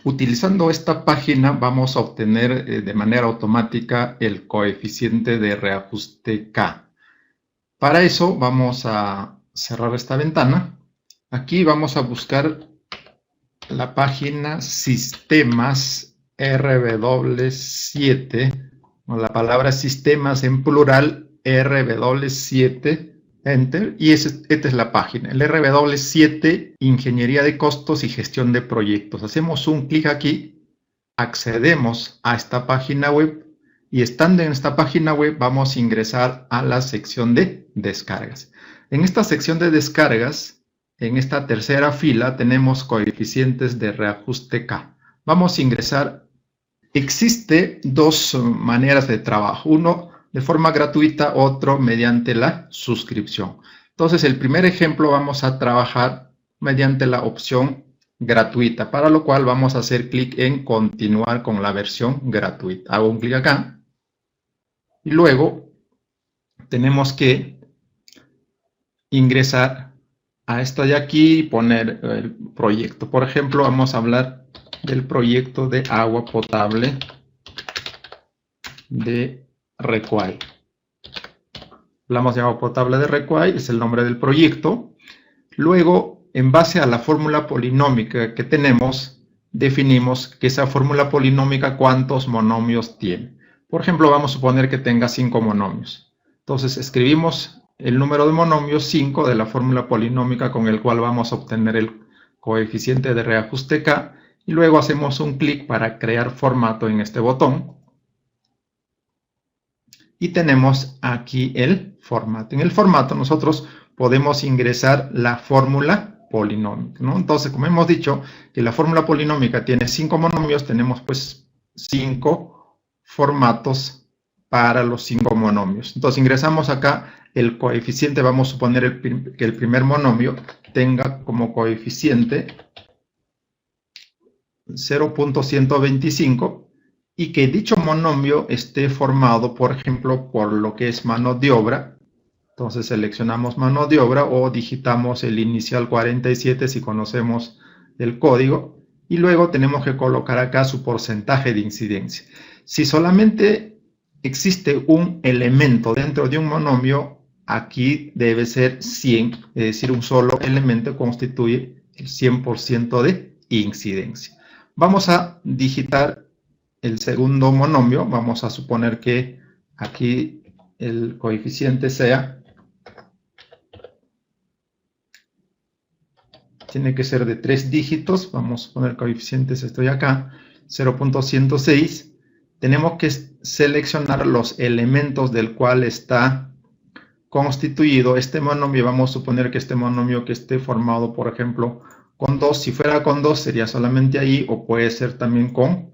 Utilizando esta página vamos a obtener de manera automática el coeficiente de reajuste K. Para eso vamos a cerrar esta ventana. Aquí vamos a buscar la página Sistemas RW7, o la palabra Sistemas en plural RW7, Enter, y esta es la página, el RW7 Ingeniería de Costos y Gestión de Proyectos. Hacemos un clic aquí, accedemos a esta página web y estando en esta página web vamos a ingresar a la sección de descargas. En esta sección de descargas, en esta tercera fila tenemos coeficientes de reajuste K. Vamos a ingresar. Existe dos maneras de trabajo, uno de forma gratuita, otro mediante la suscripción. Entonces, el primer ejemplo vamos a trabajar mediante la opción gratuita, para lo cual vamos a hacer clic en continuar con la versión gratuita. Hago un clic acá y luego tenemos que ingresar a esto de aquí y poner el proyecto. Por ejemplo, vamos a hablar del proyecto de agua potable de Recuay. Hablamos de agua potable de Recuay, es el nombre del proyecto. Luego, en base a la fórmula polinómica que tenemos, definimos que esa fórmula polinómica cuántos monomios tiene. Por ejemplo, vamos a suponer que tenga 5 monomios. Entonces, escribimos el número de monomios 5 de la fórmula polinómica con el cual vamos a obtener el coeficiente de reajuste K y luego hacemos un clic para crear formato en este botón. Y tenemos aquí el formato. En el formato nosotros podemos ingresar la fórmula polinómica, ¿no? Entonces, como hemos dicho que la fórmula polinómica tiene 5 monomios, tenemos pues 5 formatos para los 5 monomios. Entonces ingresamos acá el coeficiente, vamos a suponer que el primer monomio tenga como coeficiente 0.125 y que dicho monomio esté formado, por ejemplo, por lo que es mano de obra. Entonces seleccionamos mano de obra o digitamos el inicial 47 si conocemos el código y luego tenemos que colocar acá su porcentaje de incidencia. Si solamente existe un elemento dentro de un monomio, aquí debe ser 100, es decir, un solo elemento constituye el 100% de incidencia. Vamos a digitar el segundo monomio, vamos a suponer que aquí el coeficiente sea, tiene que ser de 3 dígitos, vamos a poner coeficientes, estoy acá, 0.106, tenemos que seleccionar los elementos del cual está constituido este monomio, vamos a suponer que este monomio que esté formado, por ejemplo, con 2, si fuera con 2 sería solamente ahí, o puede ser también con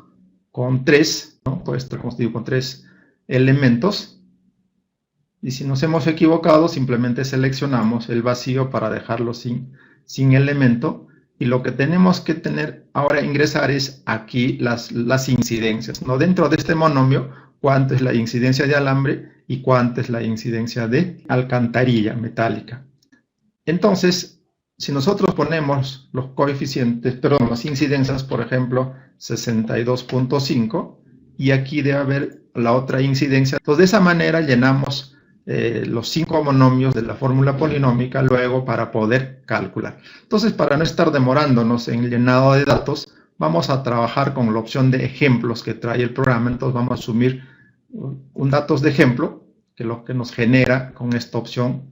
3, ¿no? Puede estar constituido con 3 elementos. Y si nos hemos equivocado, simplemente seleccionamos el vacío para dejarlo sin elemento. Y lo que tenemos que tener ahora ingresar es aquí las incidencias, ¿no? Dentro de este monomio, cuánto es la incidencia de alambre y cuánto es la incidencia de alcantarilla metálica. Entonces, si nosotros ponemos los coeficientes, perdón, las incidencias, por ejemplo, 62.5, y aquí debe haber la otra incidencia. Entonces, de esa manera llenamos los 5 monomios de la fórmula polinómica luego para poder calcular. Entonces, para no estar demorándonos en el llenado de datos, vamos a trabajar con la opción de ejemplos que trae el programa. Entonces, vamos a asumir un datos de ejemplo, que es lo que nos genera con esta opción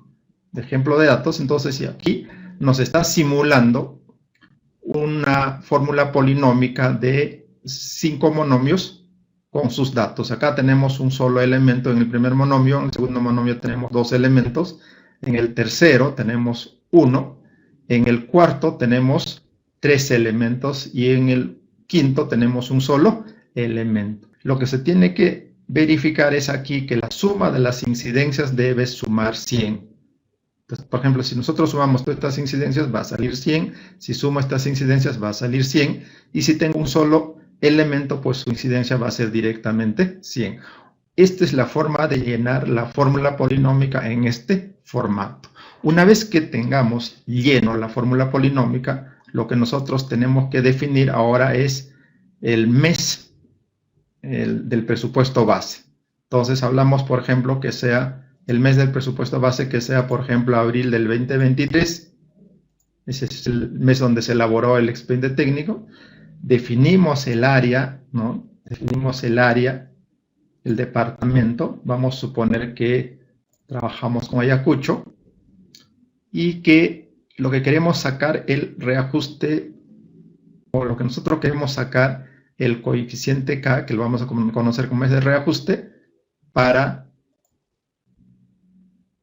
de ejemplo de datos. Entonces, si aquí nos está simulando una fórmula polinómica de 5 monomios con sus datos. Acá tenemos un solo elemento en el primer monomio, en el segundo monomio tenemos 2 elementos, en el tercero tenemos 1, en el cuarto tenemos 3 elementos y en el quinto tenemos un solo elemento. Lo que se tiene que verificar es aquí que la suma de las incidencias debe sumar 100. Entonces, por ejemplo, si nosotros sumamos todas estas incidencias va a salir 100, si sumo estas incidencias va a salir 100, y si tengo un solo elemento, pues su incidencia va a ser directamente 100. Esta es la forma de llenar la fórmula polinómica en este formato. Una vez que tengamos lleno la fórmula polinómica, lo que nosotros tenemos que definir ahora es el mes del presupuesto base. Entonces hablamos, por ejemplo, que sea el mes del presupuesto base, que sea, por ejemplo, abril del 2023. Ese es el mes donde se elaboró el expediente técnico. Definimos el área, ¿no? Definimos el área, el departamento. Vamos a suponer que trabajamos con Ayacucho y que lo que queremos sacar el reajuste, o lo que nosotros queremos sacar el coeficiente K, que lo vamos a conocer como mes de reajuste, para,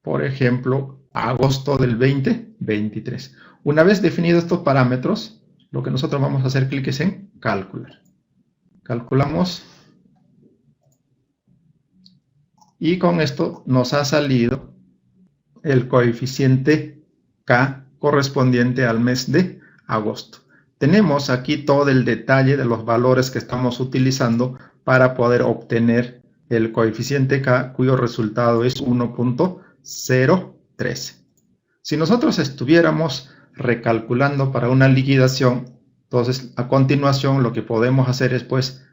por ejemplo, agosto del 2023. Una vez definidos estos parámetros, lo que nosotros vamos a hacer clic es en calcular. Calculamos y con esto nos ha salido el coeficiente K correspondiente al mes de agosto. Tenemos aquí todo el detalle de los valores que estamos utilizando para poder obtener el coeficiente K, cuyo resultado es 1.013. Si nosotros estuviéramos recalculando para una liquidación, entonces a continuación lo que podemos hacer es pues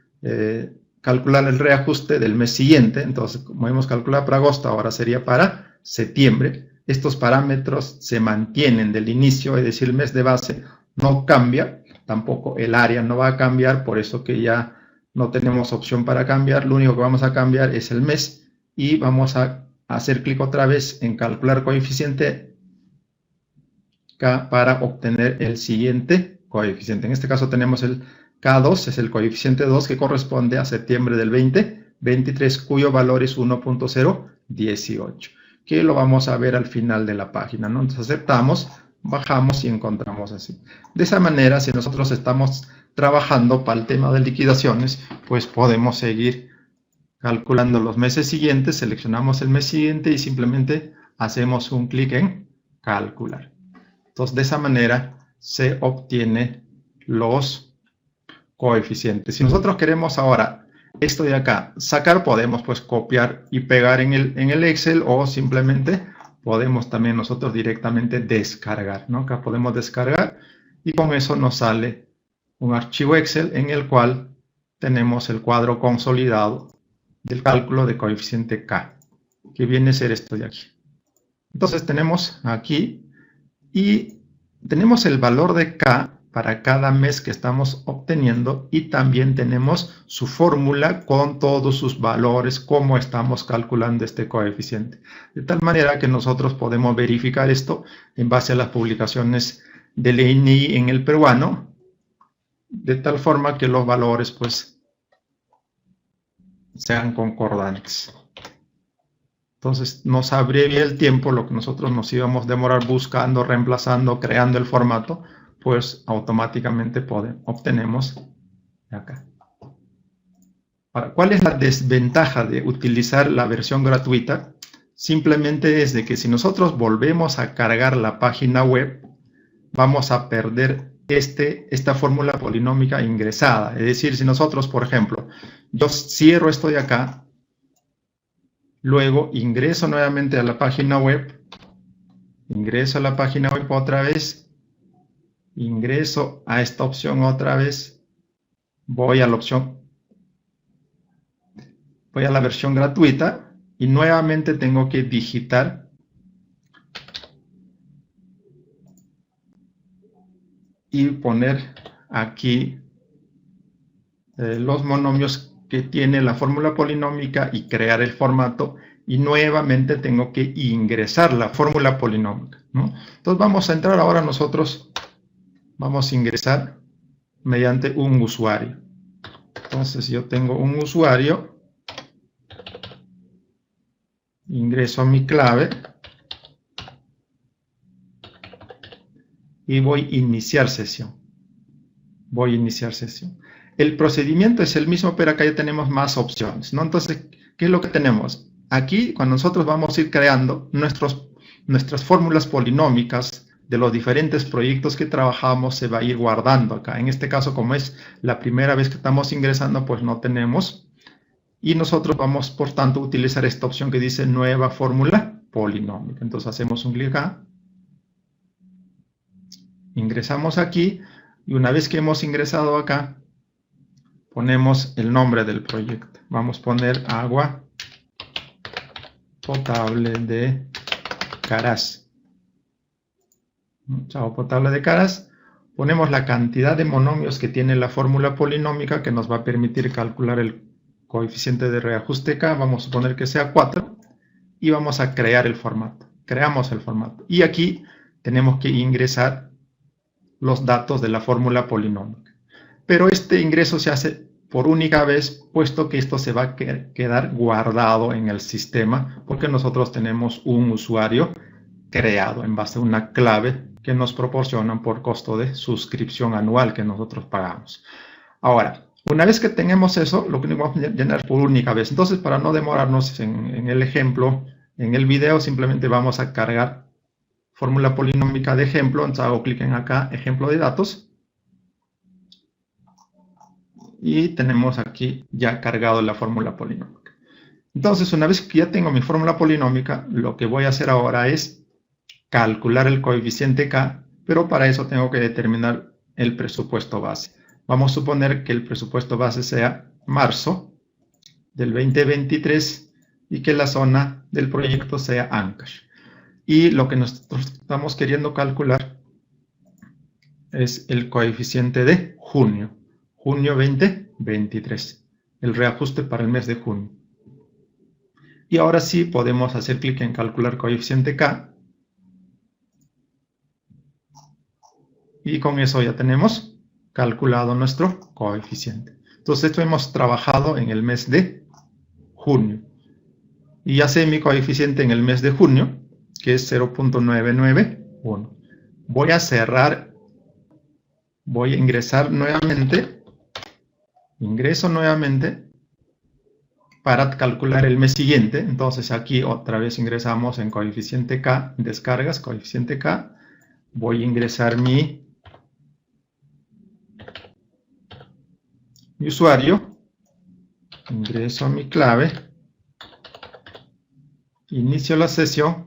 calcular el reajuste del mes siguiente. Entonces, como hemos calculado para agosto, ahora sería para septiembre. Estos parámetros se mantienen del inicio, es decir, el mes de base no cambia, tampoco el área no va a cambiar, por eso que ya no tenemos opción para cambiar. Lo único que vamos a cambiar es el mes y vamos a hacer clic otra vez en calcular coeficiente K para obtener el siguiente coeficiente. En este caso tenemos el K2, es el coeficiente 2 que corresponde a septiembre del 2023, cuyo valor es 1.018, que lo vamos a ver al final de la página, ¿no? Entonces aceptamos, bajamos y encontramos así. De esa manera, si nosotros estamos trabajando para el tema de liquidaciones, pues podemos seguir calculando los meses siguientes, seleccionamos el mes siguiente y simplemente hacemos un clic en calcular. Entonces, de esa manera se obtiene los coeficientes. Si nosotros queremos ahora esto de acá sacar, podemos pues copiar y pegar en el Excel, o simplemente podemos también nosotros directamente descargar, ¿no? Acá podemos descargar y con eso nos sale un archivo Excel en el cual tenemos el cuadro consolidado del cálculo de coeficiente K, que viene a ser esto de aquí. Entonces tenemos aquí y tenemos el valor de K para cada mes que estamos obteniendo y también tenemos su fórmula con todos sus valores, cómo estamos calculando este coeficiente. De tal manera que nosotros podemos verificar esto en base a las publicaciones del INI en el peruano, de tal forma que los valores pues sean concordantes. Entonces nos abrevia el tiempo, lo que nosotros nos íbamos a demorar buscando, reemplazando, creando el formato, pues automáticamente obtenemos acá. Ahora, ¿cuál es la desventaja de utilizar la versión gratuita? Simplemente es de que si nosotros volvemos a cargar la página web, vamos a perder esta fórmula polinómica ingresada. Es decir, si nosotros, por ejemplo, yo cierro esto de acá, luego ingreso nuevamente a la página web, ingreso a la página web otra vez, ingreso a esta opción otra vez, voy a la opción, voy a la versión gratuita y nuevamente tengo que digitar y poner aquí los monomios que tiene la fórmula polinómica y crear el formato, y nuevamente tengo que ingresar la fórmula polinómica, ¿no? Entonces vamos a entrar ahora nosotros, vamos a ingresar mediante un usuario. Entonces yo tengo un usuario, ingreso mi clave y voy a iniciar sesión. Voy a iniciar sesión. El procedimiento es el mismo, pero acá ya tenemos más opciones, ¿no? Entonces, ¿qué es lo que tenemos? Aquí, cuando nosotros vamos a ir creando nuestras fórmulas polinómicas de los diferentes proyectos que trabajamos, se va a ir guardando acá. En este caso, como es la primera vez que estamos ingresando, pues no tenemos. Y nosotros vamos, por tanto, a utilizar esta opción que dice nueva fórmula polinómica. Entonces hacemos un clic acá. Ingresamos aquí y una vez que hemos ingresado acá, ponemos el nombre del proyecto. Vamos a poner agua potable de Caras. Agua potable de Caras. Ponemos la cantidad de monomios que tiene la fórmula polinómica que nos va a permitir calcular el coeficiente de reajuste K. Vamos a suponer que sea 4 y vamos a crear el formato. Creamos el formato. Y aquí tenemos que ingresar los datos de la fórmula polinómica. Pero este ingreso se hace por única vez, puesto que esto se va a quedar guardado en el sistema, porque nosotros tenemos un usuario creado en base a una clave que nos proporcionan por costo de suscripción anual que nosotros pagamos. Ahora, una vez que tengamos eso, lo que vamos a llenar por única vez. Entonces, para no demorarnos en el ejemplo, en el video, simplemente vamos a cargar fórmula polinómica de ejemplo. Entonces hago clic en acá, ejemplo de datos. Y tenemos aquí ya cargado la fórmula polinómica. Entonces, una vez que ya tengo mi fórmula polinómica, lo que voy a hacer ahora es calcular el coeficiente K, pero para eso tengo que determinar el presupuesto base. Vamos a suponer que el presupuesto base sea marzo del 2023 y que la zona del proyecto sea Ancash. Y lo que nosotros estamos queriendo calcular es el coeficiente de junio. Junio 2023, el reajuste para el mes de junio. Y ahora sí podemos hacer clic en calcular coeficiente K. Y con eso ya tenemos calculado nuestro coeficiente. Entonces esto hemos trabajado en el mes de junio. Y ya sé mi coeficiente en el mes de junio, que es 0.991. Voy a cerrar, voy a ingresar nuevamente. Ingreso nuevamente para calcular el mes siguiente. Entonces aquí otra vez ingresamos en coeficiente K, descargas, coeficiente K. Voy a ingresar mi usuario. Ingreso mi clave. Inicio la sesión.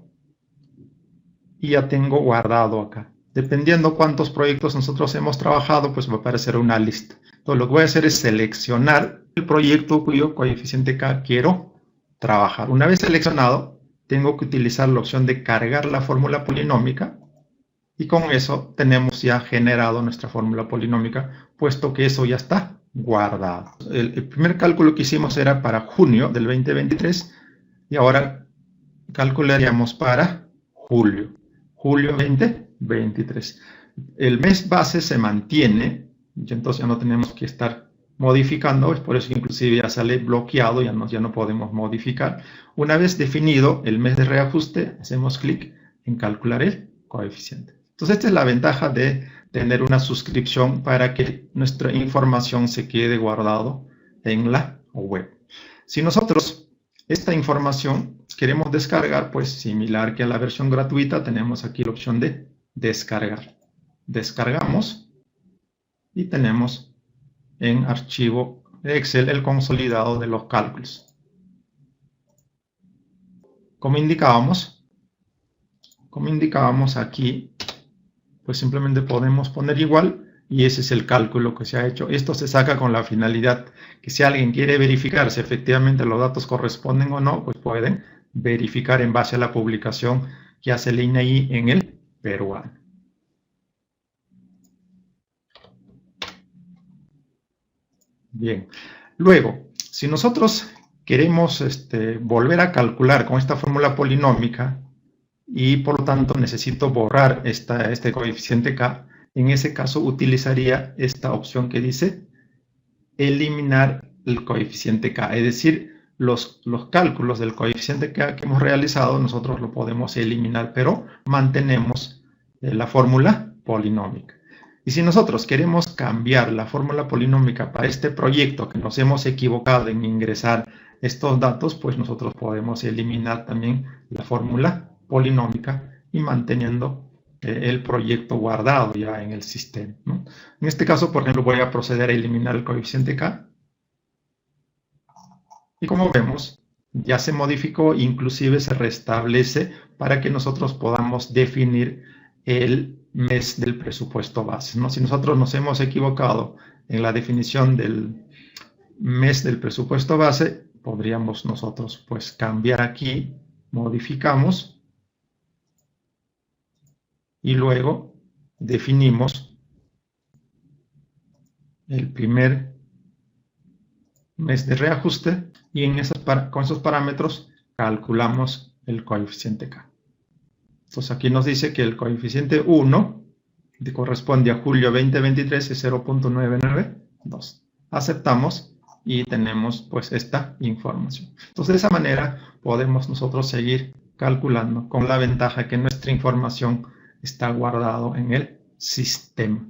Y ya tengo guardado acá. Dependiendo cuántos proyectos nosotros hemos trabajado, pues va a aparecer una lista. Entonces lo que voy a hacer es seleccionar el proyecto cuyo coeficiente K quiero trabajar. Una vez seleccionado, tengo que utilizar la opción de cargar la fórmula polinómica y con eso tenemos ya generado nuestra fórmula polinómica, puesto que eso ya está guardado. El primer cálculo que hicimos era para junio del 2023 y ahora calcularíamos para julio 2023. El mes base se mantiene, y entonces ya no tenemos que estar modificando, es por eso que inclusive ya sale bloqueado, ya no podemos modificar. Una vez definido el mes de reajuste, hacemos clic en calcular el coeficiente. Entonces esta es la ventaja de tener una suscripción para que nuestra información se quede guardado en la web. Si nosotros esta información queremos descargar, pues similar que a la versión gratuita, tenemos aquí la opción de descargar. Descargamos y tenemos en archivo Excel el consolidado de los cálculos. Como indicábamos aquí, pues simplemente podemos poner igual y ese es el cálculo que se ha hecho. Esto se saca con la finalidad que si alguien quiere verificar si efectivamente los datos corresponden o no, pues pueden verificar en base a la publicación que hace el INAI en el peruano. Bien, luego, si nosotros queremos volver a calcular con esta fórmula polinómica y por lo tanto necesito borrar este coeficiente K, en ese caso utilizaría esta opción que dice eliminar el coeficiente K, es decir, los cálculos del coeficiente K que hemos realizado nosotros lo podemos eliminar, pero mantenemos la fórmula polinómica. Y si nosotros queremos cambiar la fórmula polinómica para este proyecto que nos hemos equivocado en ingresar estos datos, pues nosotros podemos eliminar también la fórmula polinómica y manteniendo el proyecto guardado ya en el sistema, ¿no? En este caso, por ejemplo, voy a proceder a eliminar el coeficiente K. Y como vemos, ya se modificó, inclusive se restablece para que nosotros podamos definir el mes del presupuesto base, ¿no? Si nosotros nos hemos equivocado en la definición del mes del presupuesto base, podríamos nosotros pues cambiar aquí, modificamos y luego definimos el primer mes de reajuste y con esos parámetros calculamos el coeficiente K. Entonces aquí nos dice que el coeficiente 1 que corresponde a julio 2023 es 0.992. Aceptamos y tenemos pues esta información. Entonces de esa manera podemos nosotros seguir calculando con la ventaja que nuestra información está guardada en el sistema.